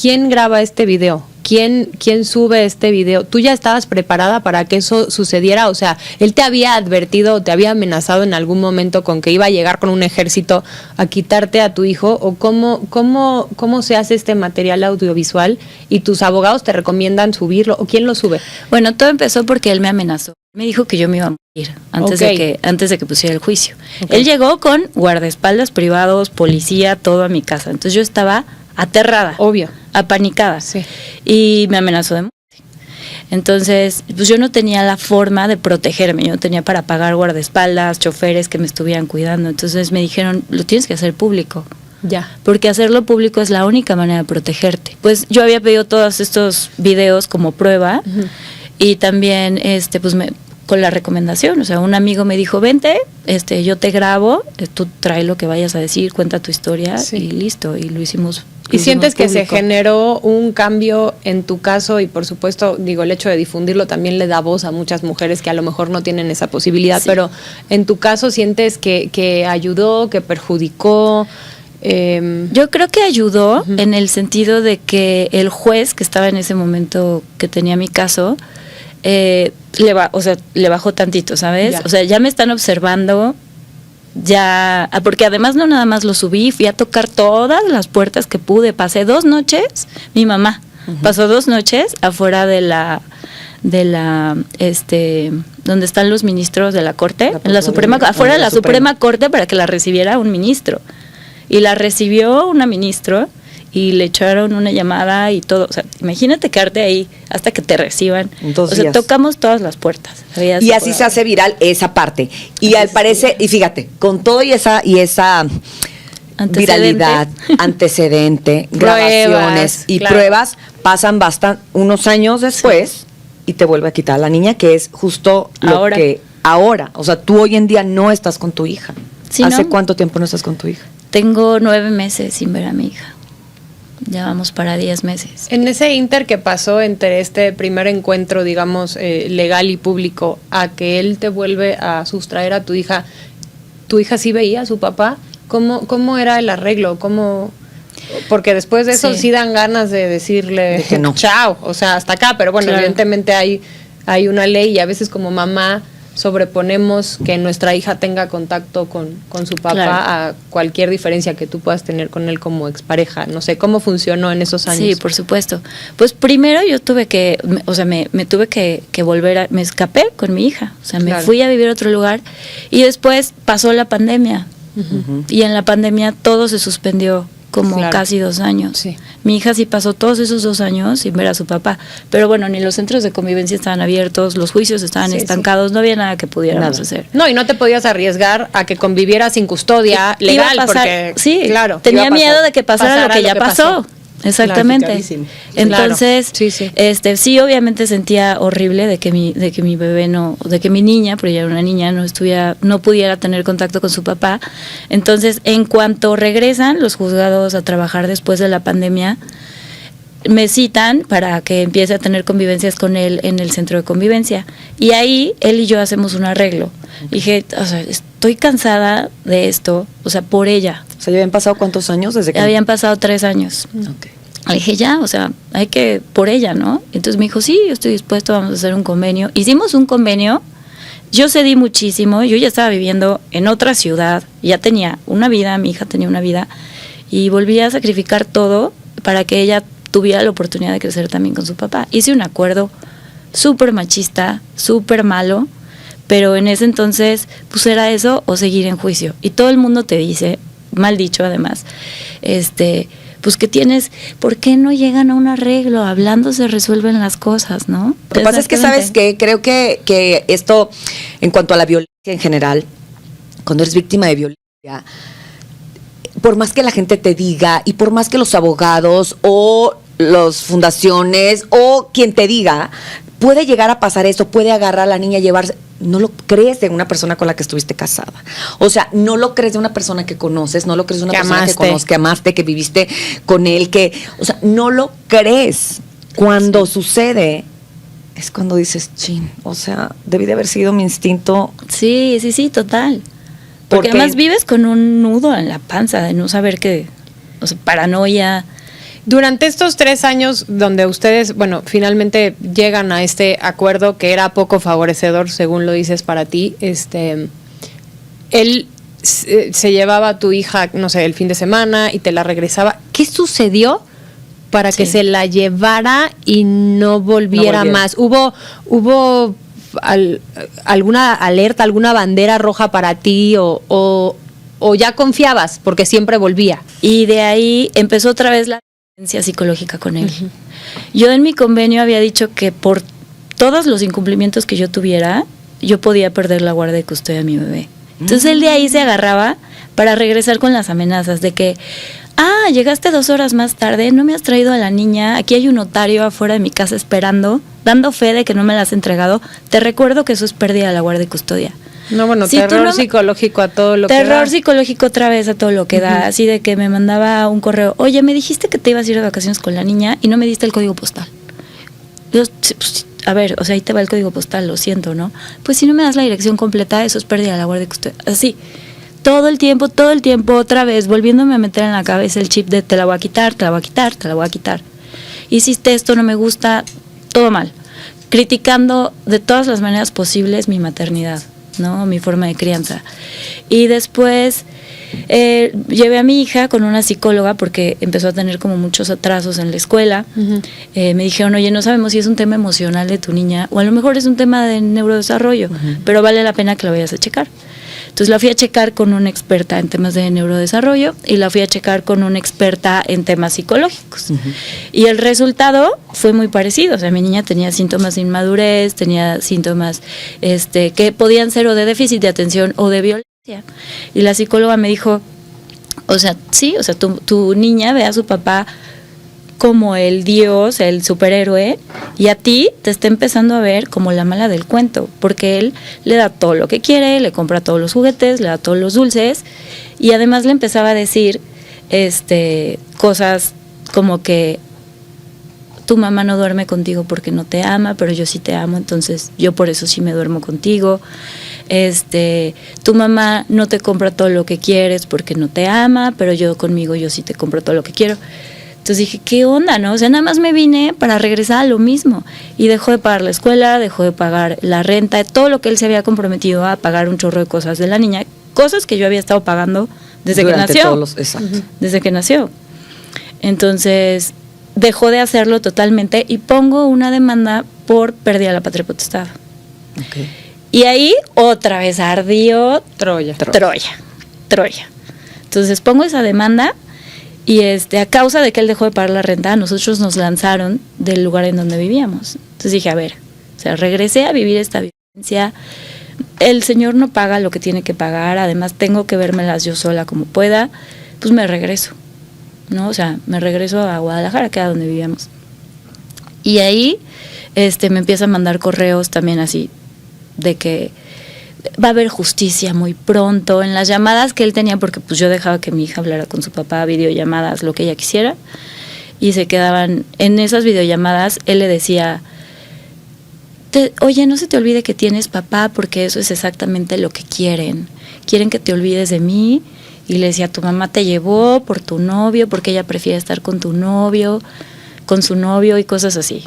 ¿quién graba este video? ¿Quién sube este video? ¿Tú ya estabas preparada para que eso sucediera? O sea, ¿él te había advertido o te había amenazado en algún momento con que iba a llegar con un ejército a quitarte a tu hijo? ¿O cómo se hace este material audiovisual y tus abogados te recomiendan subirlo? ¿O quién lo sube? Bueno, todo empezó porque él me amenazó. Me dijo que yo me iba a morir antes de que pusiera el juicio. Él llegó con guardaespaldas privados, policía, todo a mi casa. Entonces yo estaba aterrada. Obvio. Apanicada. Sí. Y me amenazó de muerte. Entonces, pues yo no tenía la forma de protegerme. Yo no tenía para pagar guardaespaldas, choferes que me estuvieran cuidando. Entonces me dijeron, lo tienes que hacer público. Ya. Porque hacerlo público es la única manera de protegerte. Pues yo había pedido todos estos videos como prueba. Y también, pues con la recomendación, o sea, un amigo me dijo, vente, yo te grabo, tú trae lo que vayas a decir, cuenta tu historia y listo, y lo hicimos. ¿Y sientes que se generó un cambio en tu caso? Y por supuesto, digo, el hecho de difundirlo también le da voz a muchas mujeres que a lo mejor no tienen esa posibilidad, pero en tu caso, ¿sientes que ayudó, que perjudicó? Yo creo que ayudó en el sentido de que el juez que estaba en ese momento que tenía mi caso, le bajó tantito, ¿sabes? Ya. O sea, ya me están observando, ya, porque además no nada más lo subí, fui a tocar todas las puertas que pude, pasé 2 noches, mi mamá pasó 2 noches afuera de la donde están los ministros de la Corte, en la Suprema, afuera de la Suprema Corte para que la recibiera un ministro, y la recibió una ministra, y le echaron una llamada y todo. O sea, imagínate quedarte ahí hasta que te reciban. 2 días. O sea, tocamos todas las puertas. Y así se hace viral esa parte. Y al parecer, y fíjate, con todo y esa viralidad, antecedente, grabaciones y pruebas, pasan unos años después y te vuelve a quitar a la niña, que es justo lo que ahora. O sea, tú hoy en día no estás con tu hija. Sí, ¿Hace cuánto tiempo no estás con tu hija? Tengo 9 meses sin ver a mi hija. Ya vamos para 10 meses. En ese inter que pasó entre este primer encuentro, digamos, legal y público, a que él te vuelve a sustraer a tu hija sí veía a su papá? ¿Cómo era el arreglo? Porque después de eso sí dan ganas de decirle que no. Chao, o sea, hasta acá, pero bueno, evidentemente hay una ley y a veces como mamá sobreponemos que nuestra hija tenga contacto con su papá a cualquier diferencia que tú puedas tener con él como expareja. No sé, ¿cómo funcionó en esos años? Sí, por supuesto. Pues primero yo tuve que, me tuve que volver me escapé con mi hija, o sea, me fui a vivir a otro lugar y después pasó la pandemia y en la pandemia todo se suspendió como casi 2 años. Sí. Mi hija sí pasó todos esos 2 años sin ver a su papá, pero bueno, ni los centros de convivencia estaban abiertos, los juicios estaban estancados, no había nada que pudiéramos hacer. No, y no te podías arriesgar a que convivieras sin custodia legal, porque tenía miedo de que pasara lo que ya pasó. Exactamente. Entonces, sí, obviamente sentía horrible de que mi bebé de que mi niña, porque ella era una niña, no pudiera tener contacto con su papá. Entonces, en cuanto regresan los juzgados a trabajar después de la pandemia, me citan para que empiece a tener convivencias con él en el centro de convivencia. Y ahí él y yo hacemos un arreglo. Dije, o sea, estoy cansada de esto, o sea, por ella. O sea, ¿ya habían pasado cuántos años desde que? Habían pasado 3 años. Okay. Le dije, ya, o sea, hay que, por ella, ¿no? Entonces me dijo, sí, yo estoy dispuesto, vamos a hacer un convenio. Hicimos un convenio, yo cedí muchísimo, yo ya estaba viviendo en otra ciudad, ya tenía una vida, mi hija tenía una vida, y volví a sacrificar todo para que ella tuviera la oportunidad de crecer también con su papá. Hice un acuerdo súper machista, súper malo, pero en ese entonces pues era eso o seguir en juicio. Y todo el mundo te dice, mal dicho además, pues que tienes, ¿por qué no llegan a un arreglo? Hablando se resuelven las cosas, ¿no? Lo que pasa es que, ¿sabes qué? Creo que esto, en cuanto a la violencia en general, cuando eres víctima de violencia, por más que la gente te diga y por más que los abogados o las fundaciones o quien te diga, puede llegar a pasar esto, puede agarrar a la niña y llevarse. No lo crees de una persona con la que estuviste casada. O sea, no lo crees de una persona que conoces, no lo crees de una persona que amaste, que viviste con él, o sea, no lo crees. Cuando sucede, es cuando dices, chin, o sea, debí de haber sido mi instinto. Sí, total. Porque además vives con un nudo en la panza de no saber qué, o sea, paranoia, Durante estos 3 años donde ustedes, bueno, finalmente llegan a este acuerdo que era poco favorecedor, según lo dices para ti, él se llevaba a tu hija, no sé, el fin de semana y te la regresaba. ¿Qué sucedió para que se la llevara y no volviera más? ¿Hubo alguna alerta, alguna bandera roja para ti o ya confiabas porque siempre volvía? Y de ahí empezó otra vez la violencia psicológica con él. Uh-huh. Yo en mi convenio había dicho que por todos los incumplimientos que yo tuviera, yo podía perder la guardia y custodia de mi bebé. Entonces él de ahí se agarraba para regresar con las amenazas de que, llegaste 2 horas más tarde, no me has traído a la niña, aquí hay un notario afuera de mi casa esperando, dando fe de que no me la has entregado, te recuerdo que eso es pérdida de la guardia y custodia. No, bueno, si terror psicológico a todo lo que da. Terror psicológico otra vez a todo lo que da, así de que me mandaba un correo, oye, me dijiste que te ibas a ir de vacaciones con la niña y no me diste el código postal. Yo, pues, a ver, o sea, ahí te va el código postal, lo siento, ¿no? Pues si no me das la dirección completa, eso es pérdida de la guardia y custodia. Así, todo el tiempo, otra vez, volviéndome a meter en la cabeza el chip de te la voy a quitar, te la voy a quitar, te la voy a quitar. Hiciste esto, no me gusta, todo mal. Criticando de todas las maneras posibles mi maternidad, ¿no? Mi forma de crianza. Y después llevé a mi hija con una psicóloga porque empezó a tener como muchos atrasos en la escuela. Uh-huh. Me dijeron, oye, no sabemos si es un tema emocional de tu niña o a lo mejor es un tema de neurodesarrollo, uh-huh, pero vale la pena que la vayas a checar. Entonces la fui a checar con una experta en temas de neurodesarrollo y la fui a checar con una experta en temas psicológicos. Uh-huh. Y el resultado fue muy parecido. O sea, mi niña tenía síntomas de inmadurez, tenía síntomas que podían ser o de déficit de atención o de violencia. Y la psicóloga me dijo, o sea, sí, o sea, tu niña ve a su papá como el dios, el superhéroe, y a ti te está empezando a ver como la mala del cuento, porque él le da todo lo que quiere, le compra todos los juguetes, le da todos los dulces, y además le empezaba a decir cosas como que tu mamá no duerme contigo porque no te ama, pero yo sí te amo, entonces yo por eso sí me duermo contigo. Tu mamá no te compra todo lo que quieres porque no te ama, pero yo conmigo yo sí te compro todo lo que quiero. Entonces dije, ¿qué onda, no? O sea, nada más me vine para regresar a lo mismo. Y dejó de pagar la escuela, dejó de pagar la renta, todo lo que él se había comprometido a pagar un chorro de cosas de la niña, cosas que yo había estado pagando desde durante que nació. Exacto. Desde que nació. Entonces, dejó de hacerlo totalmente y pongo una demanda por pérdida de la patria potestad. Okay. Y ahí otra vez ardió Troya. Entonces pongo esa demanda y a causa de que él dejó de pagar la renta, nosotros nos lanzaron del lugar en donde vivíamos. Entonces dije, a ver, o sea, regresé a vivir esta violencia. El señor no paga lo que tiene que pagar, además tengo que vérmelas yo sola como pueda, pues me regreso, ¿no? O sea, me regreso a Guadalajara, que era donde vivíamos. Y ahí me empieza a mandar correos también así, de que va a haber justicia muy pronto, en las llamadas que él tenía, porque pues yo dejaba que mi hija hablara con su papá, videollamadas, lo que ella quisiera, y se quedaban en esas videollamadas. Él le decía, oye, no se te olvide que tienes papá, porque eso es exactamente lo que quieren que te olvides de mí. Y le decía, tu mamá te llevó por tu novio, porque ella prefiere estar con tu novio, con su novio y cosas así.